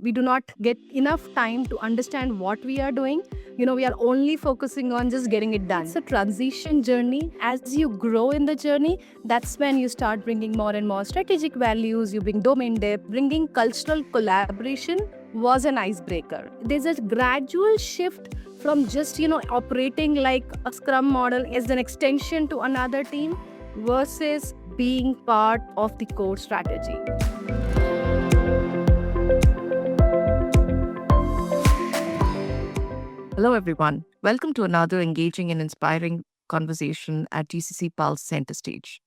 we do not get enough time to understand what we are doing. We are only focusing on just getting it done. It's a transition journey. As you grow in the journey, that's when you start bringing more and more strategic values, you bring domain depth, bringing cultural collaboration was an icebreaker. There's a gradual shift from just, operating like a scrum model as an extension to another team versus being part of the core strategy. Hello, everyone. Welcome to another engaging and inspiring conversation at GCC Pulse Center Stage.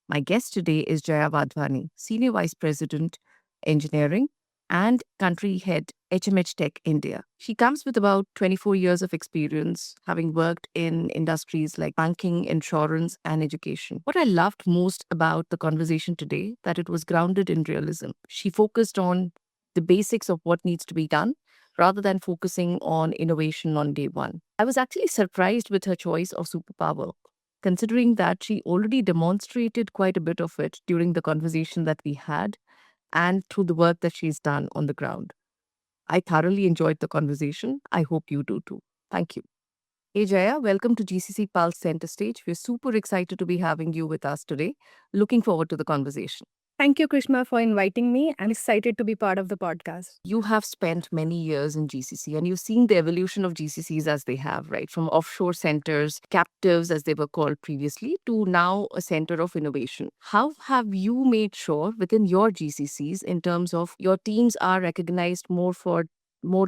My guest today is Jaya Wadhwani, Senior Vice President, Engineering and Country Head, HMH Tech India. She comes with about 24 years of experience, having worked in industries like banking, insurance, and education. What I loved most about the conversation today, that it was grounded in realism. She focused on the basics of what needs to be done rather than focusing on innovation on day one. I was actually surprised with her choice of superpower, considering that she already demonstrated quite a bit of it during the conversation that we had and through the work that she's done on the ground. I thoroughly enjoyed the conversation. I hope you do too. Thank you. Hey Jaya, welcome to GCC Pulse Center Stage. We're super excited to be having you with us today. Looking forward to the conversation. Thank you, Krishma, for inviting me. I'm excited to be part of the podcast. You have spent many years in GCC and you've seen the evolution of GCCs as they have, right? From offshore centers, captives as they were called previously, to now a center of innovation. How have you made sure within your GCCs in terms of your teams are recognized more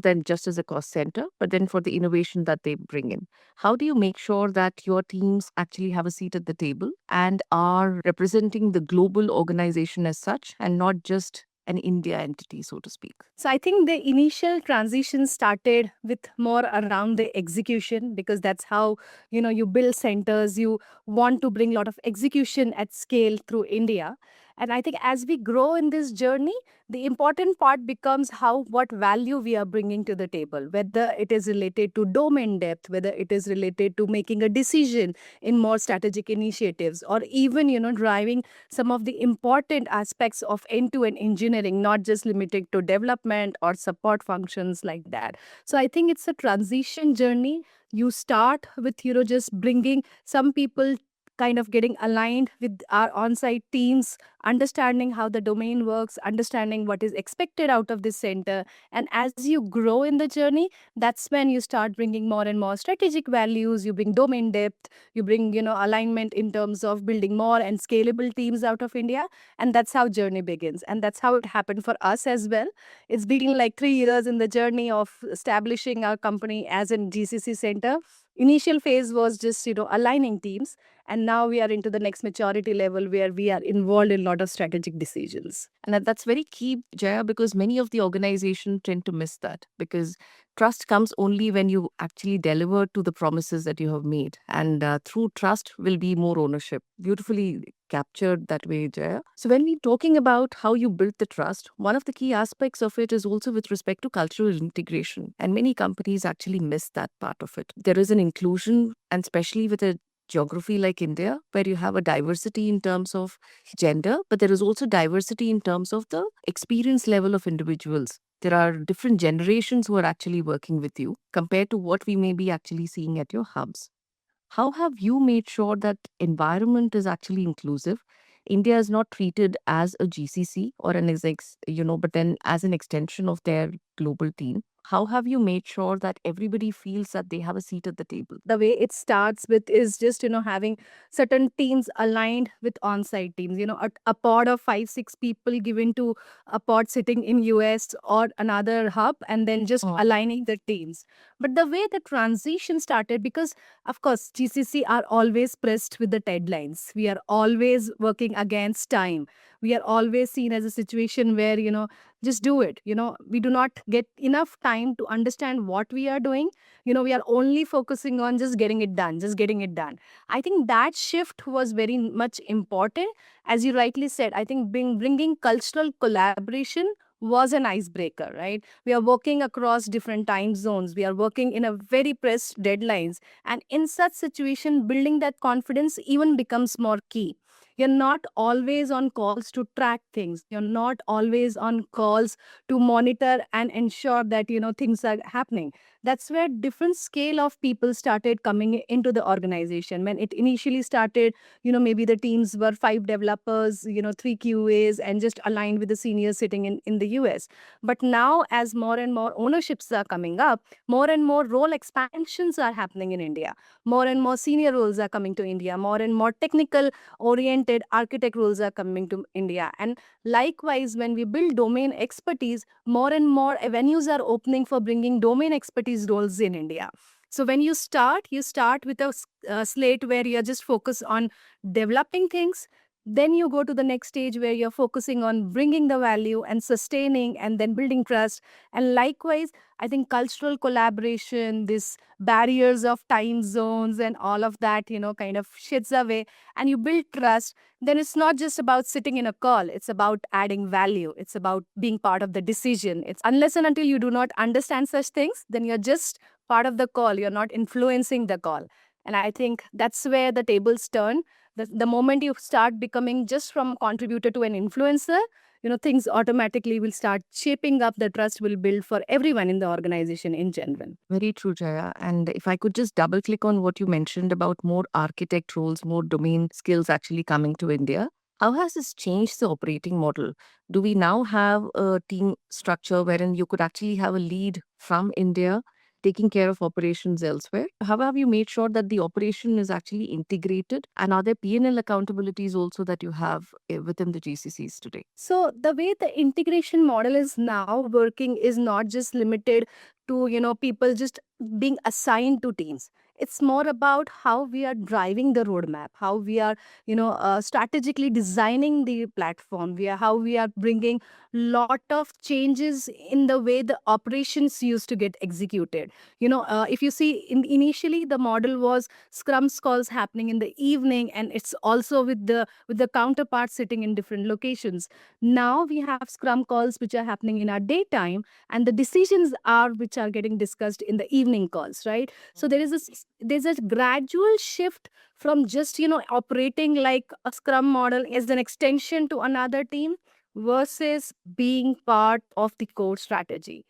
than just as a cost center, but then for the innovation that they bring in? How do you make sure that your teams actually have a seat at the table and are representing the global organization as such and not just an India entity, so to speak? So I think the initial transition started with more around the execution, because that's how, you build centers. You want to bring a lot of execution at scale through India. And I think as we grow in this journey, the important part becomes what value we are bringing to the table, whether it is related to domain depth, whether it is related to making a decision in more strategic initiatives, or even, driving some of the important aspects of end-to-end engineering, not just limited to development or support functions like that. So I think it's a transition journey. You start with, just bringing some people kind of getting aligned with our on-site teams, understanding how the domain works, understanding what is expected out of this center. And as you grow in the journey, that's when you start bringing more and more strategic values. You bring domain depth, you bring, alignment in terms of building more and scalable teams out of India. And that's how journey begins. And that's how it happened for us as well. It's been like 3 years in the journey of establishing our company as a GCC center. Initial phase was just, aligning teams. And now we are into the next maturity level where we are involved in a lot of strategic decisions. And that's very key, Jaya, because many of the organizations tend to miss that, because trust comes only when you actually deliver to the promises that you have made. And through trust will be more ownership. Beautifully captured that way, Jaya. So when we're talking about how you build the trust, one of the key aspects of it is also with respect to cultural integration. And many companies actually miss that part of it. There is an inclusion, and especially with a geography like India, where you have a diversity in terms of gender, but there is also diversity in terms of the experience level of individuals. There are different generations who are actually working with you compared to what we may be actually seeing at your hubs. How have you made sure that environment is actually inclusive? India is not treated as a GCC or but then as an extension of their global team. How have you made sure that everybody feels that they have a seat at the table? The way it starts with is just, having certain teams aligned with on-site teams, a pod of 5-6 people given to a pod sitting in US or another hub, and then just aligning the teams. But the way the transition started, because of course GCC are always pressed with the deadlines, we are always working against time, we are always seen as a situation where, just do it. We do not get enough time to understand what we are doing. We are only focusing on just getting it done, just getting it done. I think that shift was very much important. As you rightly said, I think bringing cultural collaboration was an icebreaker, right? We are working across different time zones. We are working in a very pressed deadlines. And in such situation, building that confidence even becomes more key. You're not always on calls to track things. You're not always on calls to monitor and ensure that, things are happening. That's where different scale of people started coming into the organization. When it initially started, maybe the teams were 5 developers, 3 QAs, and just aligned with the seniors sitting in the US. But now, as more and more ownerships are coming up, more and more role expansions are happening in India. More and more senior roles are coming to India. More and more technical oriented architect roles are coming to India. And likewise, when we build domain expertise, more and more avenues are opening for bringing domain expertise roles in India. So when you start with a slate where you're just focused on developing things. Then you go to the next stage where you're focusing on bringing the value and sustaining and then building trust. And likewise, I think cultural collaboration, this barriers of time zones and all of that, kind of shits away, and you build trust. Then it's not just about sitting in a call. It's about adding value. It's about being part of the decision. It's unless and until you do not understand such things, then you're just part of the call. You're not influencing the call. And I think that's where the tables turn. The moment you start becoming just from contributor to an influencer, things automatically will start shaping up. The trust will build for everyone in the organization in general. Very true, Jaya. And if I could just double click on what you mentioned about more architect roles, more domain skills actually coming to India. How has this changed the operating model? Do we now have a team structure wherein you could actually have a lead from India taking care of operations elsewhere? How have you made sure that the operation is actually integrated? And are there P&L accountabilities also that you have within the GCCs today? So the way the integration model is now working is not just limited to, people just being assigned to teams. It's more about how we are driving the roadmap, how we are, strategically designing the platform. How we are bringing lot of changes in the way the operations used to get executed. If you see, initially the model was Scrum calls happening in the evening, and it's also with the counterparts sitting in different locations. Now we have Scrum calls which are happening in our daytime, and the decisions are which are getting discussed in the evening calls, right? So there's a gradual shift from just operating like a Scrum model as an extension to another team versus being part of the core strategy.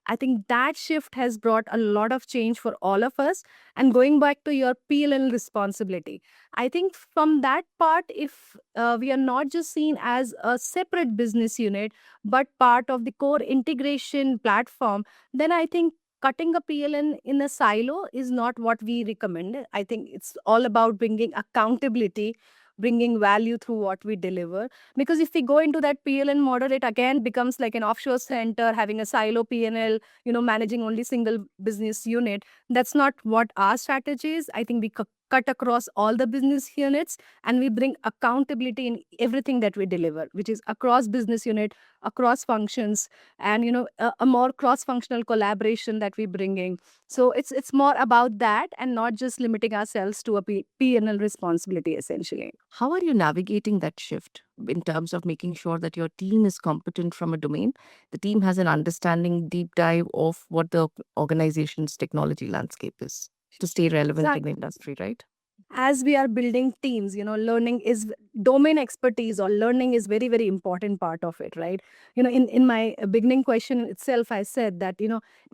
I think that shift has brought a lot of change for all of us. And going back to your PLN responsibility, I think from that part, if we are not just seen as a separate business unit, but part of the core integration platform, then I think cutting a PLN in a silo is not what we recommend. I think it's all about bringing accountability, bringing value through what we deliver. Because if we go into that PLN model, it again becomes like an offshore center having a silo PNL, managing only single business unit. That's not what our strategy is. I think we cut across all the business units, and we bring accountability in everything that we deliver, which is across business unit, across functions, and a more cross functional collaboration that we bringing. So it's more about that, and not just limiting ourselves to a P&L responsibility essentially. How are you navigating that shift in terms of making sure that your team is competent from a domain? The team has an understanding, deep dive of what the organization's technology landscape is to stay relevant in the industry, right? As we are building teams, learning is domain expertise, or learning is very, very important part of it, right? In my beginning question itself, I said that,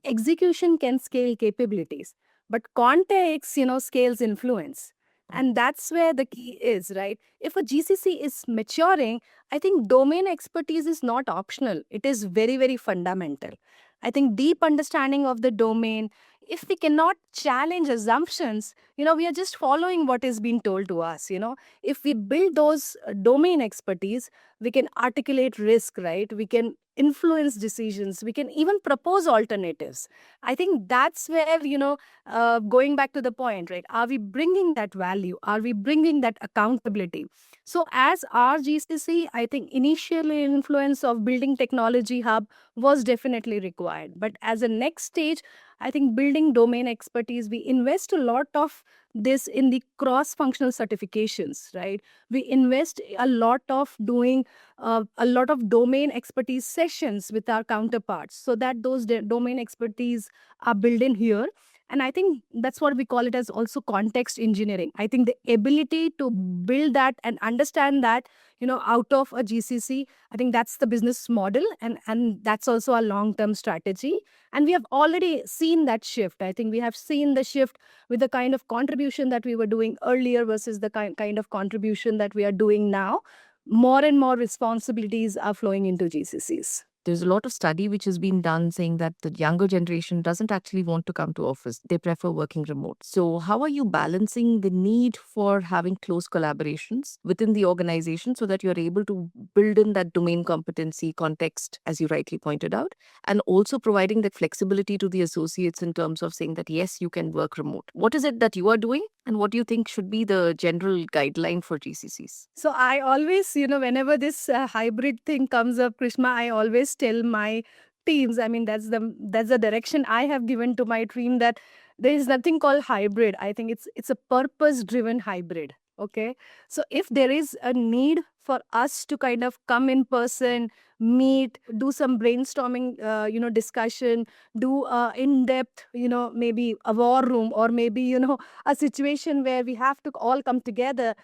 execution can scale capabilities, but context, scales influence. And that's where the key is, right? If a GCC is maturing, I think domain expertise is not optional. It is very, very fundamental. I think deep understanding of the domain, if we cannot challenge assumptions, we are just following what is being told to us. If we build those domain expertise, we can articulate risk, right? We can influence decisions. We can even propose alternatives. I think that's where, going back to the point, right? Are we bringing that value? Are we bringing that accountability? So as our GCC, I think initially influence of building technology hub was definitely required. But as a next stage, I think building domain expertise, we invest a lot of this in the cross functional certifications, right? We invest a lot of doing a lot of domain expertise sessions with our counterparts, so that those domain expertise are built in here. And I think that's what we call it as also context engineering. I think the ability to build that and understand that, out of a GCC, I think that's the business model, and that's also a long term strategy. And we have already seen that shift. I think we have seen the shift with the kind of contribution that we were doing earlier versus the kind of contribution that we are doing now. More and more responsibilities are flowing into GCCs. There's a lot of study which has been done saying that the younger generation doesn't actually want to come to office. They prefer working remote. So how are you balancing the need for having close collaborations within the organization so that you're able to build in that domain competency context, as you rightly pointed out, and also providing that flexibility to the associates in terms of saying that, yes, you can work remote. What is it that you are doing? And what do you think should be the general guideline for GCCs? So I always, whenever this hybrid thing comes up, Krishma, I always tell my teams. I mean, that's the direction I have given to my team, that there is nothing called hybrid. I think it's a purpose driven hybrid. Okay, so if there is a need for us to kind of come in person, meet, do some brainstorming, discussion, do in depth, maybe a war room, or maybe a situation where we have to all come together.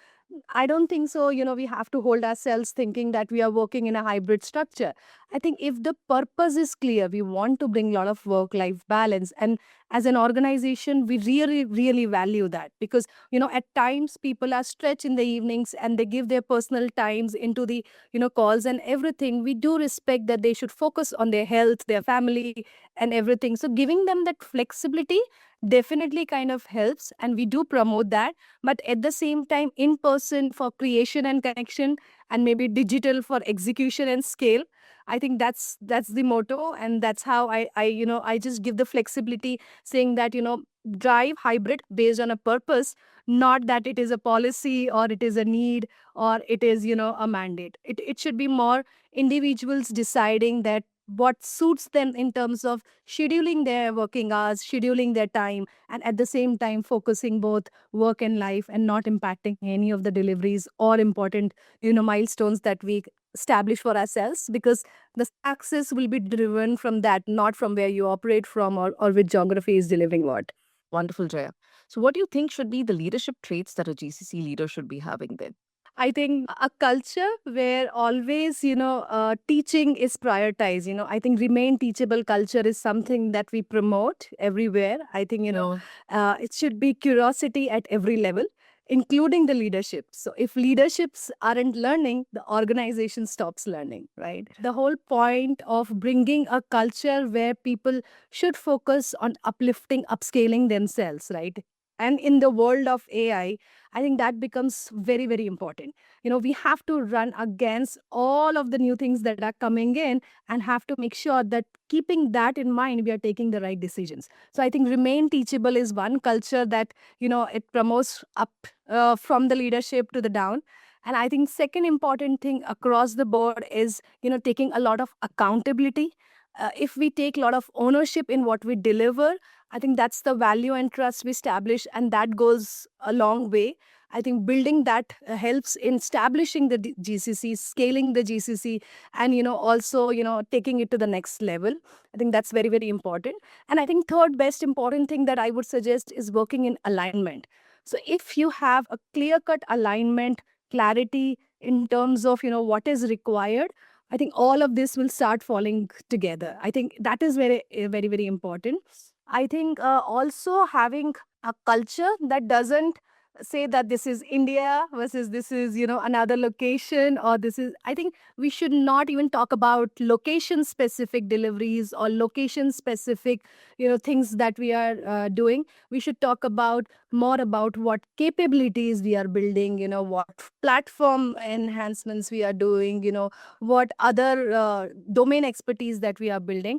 I don't think so. We have to hold ourselves thinking that we are working in a hybrid structure. I think if the purpose is clear, we want to bring a lot of work life balance. And as an organization, we really, really value that, because, at times people are stretched in the evenings and they give their personal times into the, calls and everything. We do respect that they should focus on their health, their family, and everything. So giving them that flexibility definitely kind of helps. And we do promote that, but at the same time, in person for creation and connection, and maybe digital for execution and scale. I think that's the motto, and that's how I just give the flexibility, saying that, drive hybrid based on a purpose, not that it is a policy or it is a need or it is, a mandate. It should be more individuals deciding that what suits them in terms of scheduling their working hours, scheduling their time, and at the same time focusing both work and life, and not impacting any of the deliveries or important, milestones that we establish for ourselves, because the success will be driven from that, not from where you operate from, or which geography is delivering what. Wonderful, Jaya. So what do you think should be the leadership traits that a GCC leader should be having then? I think a culture where always, teaching is prioritized. I think remain teachable culture is something that we promote everywhere. I think, it should be curiosity at every level, including the leadership. So if leaderships aren't learning, the organization stops learning, right? The whole point of bringing a culture where people should focus on uplifting, upscaling themselves, right? And in the world of AI, I think that becomes very, very important. We have to run against all of the new things that are coming in, and have to make sure that keeping that in mind, we are taking the right decisions. So I think remain teachable is one culture that, it promotes up from the leadership to the down. And I think second important thing across the board is, taking a lot of accountability. If we take a lot of ownership in what we deliver, I think that's the value and trust we establish, and that goes a long way. I think building that helps in establishing the GCC, scaling the GCC, and also taking it to the next level. I think that's very, very important. And I think third best important thing that I would suggest is working in alignment. So if you have a clear cut alignment, clarity in terms of what is required, I think all of this will start falling together. I think that is very, very, very important. I think also having a culture that doesn't say that this is India versus this is, another location, or this is, I think we should not even talk about location specific deliveries or location specific, things that we are doing. We should talk about more about what capabilities we are building, what platform enhancements we are doing, what other domain expertise that we are building.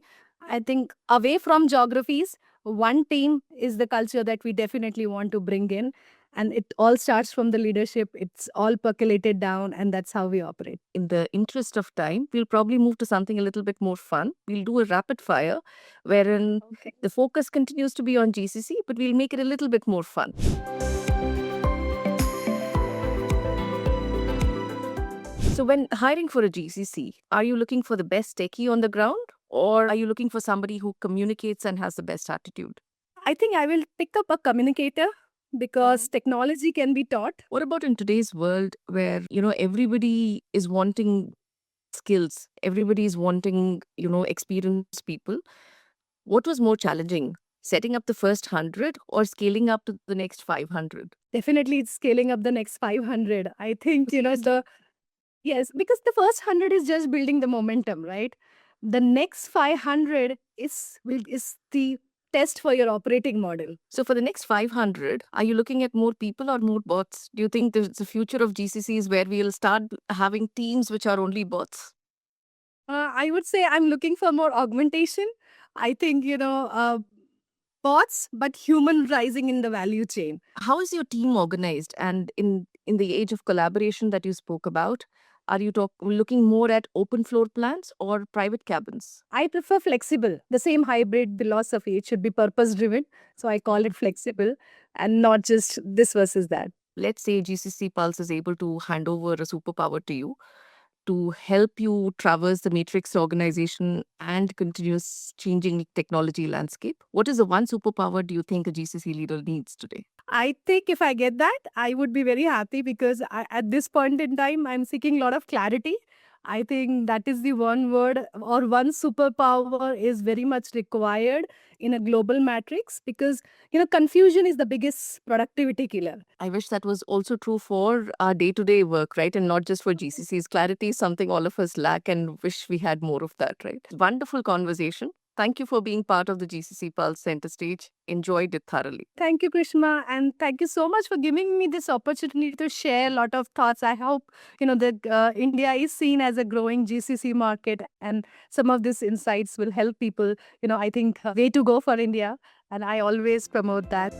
I think away from geographies, one team is the culture that we definitely want to bring in. And it all starts from the leadership. It's all percolated down, and that's how we operate. In the interest of time, we'll probably move to something a little bit more fun. We'll do a rapid fire wherein the focus continues to be on GCC, but we'll make it a little bit more fun. So when hiring for a GCC, are you looking for the best techie on the ground, or are you looking for somebody who communicates and has the best attitude? I think I will pick up a communicator because technology can be taught. What about in today's world where, everybody is wanting skills, everybody is wanting, experienced people? What was more challenging, setting up the first 100 or scaling up to the next 500? Definitely, it's scaling up the next 500. I think, yes, because the first 100 is just building the momentum, right? The next 500 is the test for your operating model. So for the next 500, are you looking at more people or more bots? Do you think there's the future of GCCs where we'll start having teams which are only bots? I would say I'm looking for more augmentation. I think, bots, but human rising in the value chain. How is your team organized? And in the age of collaboration that you spoke about, are you looking more at open floor plans or private cabins? I prefer flexible, the same hybrid philosophy. It should be purpose driven. So I call it flexible and not just this versus that. Let's say GCC Pulse is able to hand over a superpower to you to help you traverse the matrix organization and continuous changing technology landscape. What is the one superpower do you think a GCC leader needs today? I think if I get that, I would be very happy because at this point in time, I'm seeking a lot of clarity. I think that is the one word or one superpower is very much required in a global matrix because, confusion is the biggest productivity killer. I wish that was also true for our day to day work, right? And not just for GCCs. Clarity is something all of us lack and wish we had more of that, right? Wonderful conversation. Thank you for being part of the GCC Pulse Center Stage. Enjoyed it thoroughly. Thank you, Krishma, and thank you so much for giving me this opportunity to share a lot of thoughts. I hope that India is seen as a growing GCC market, and some of these insights will help people. I think way to go for India, and I always promote that.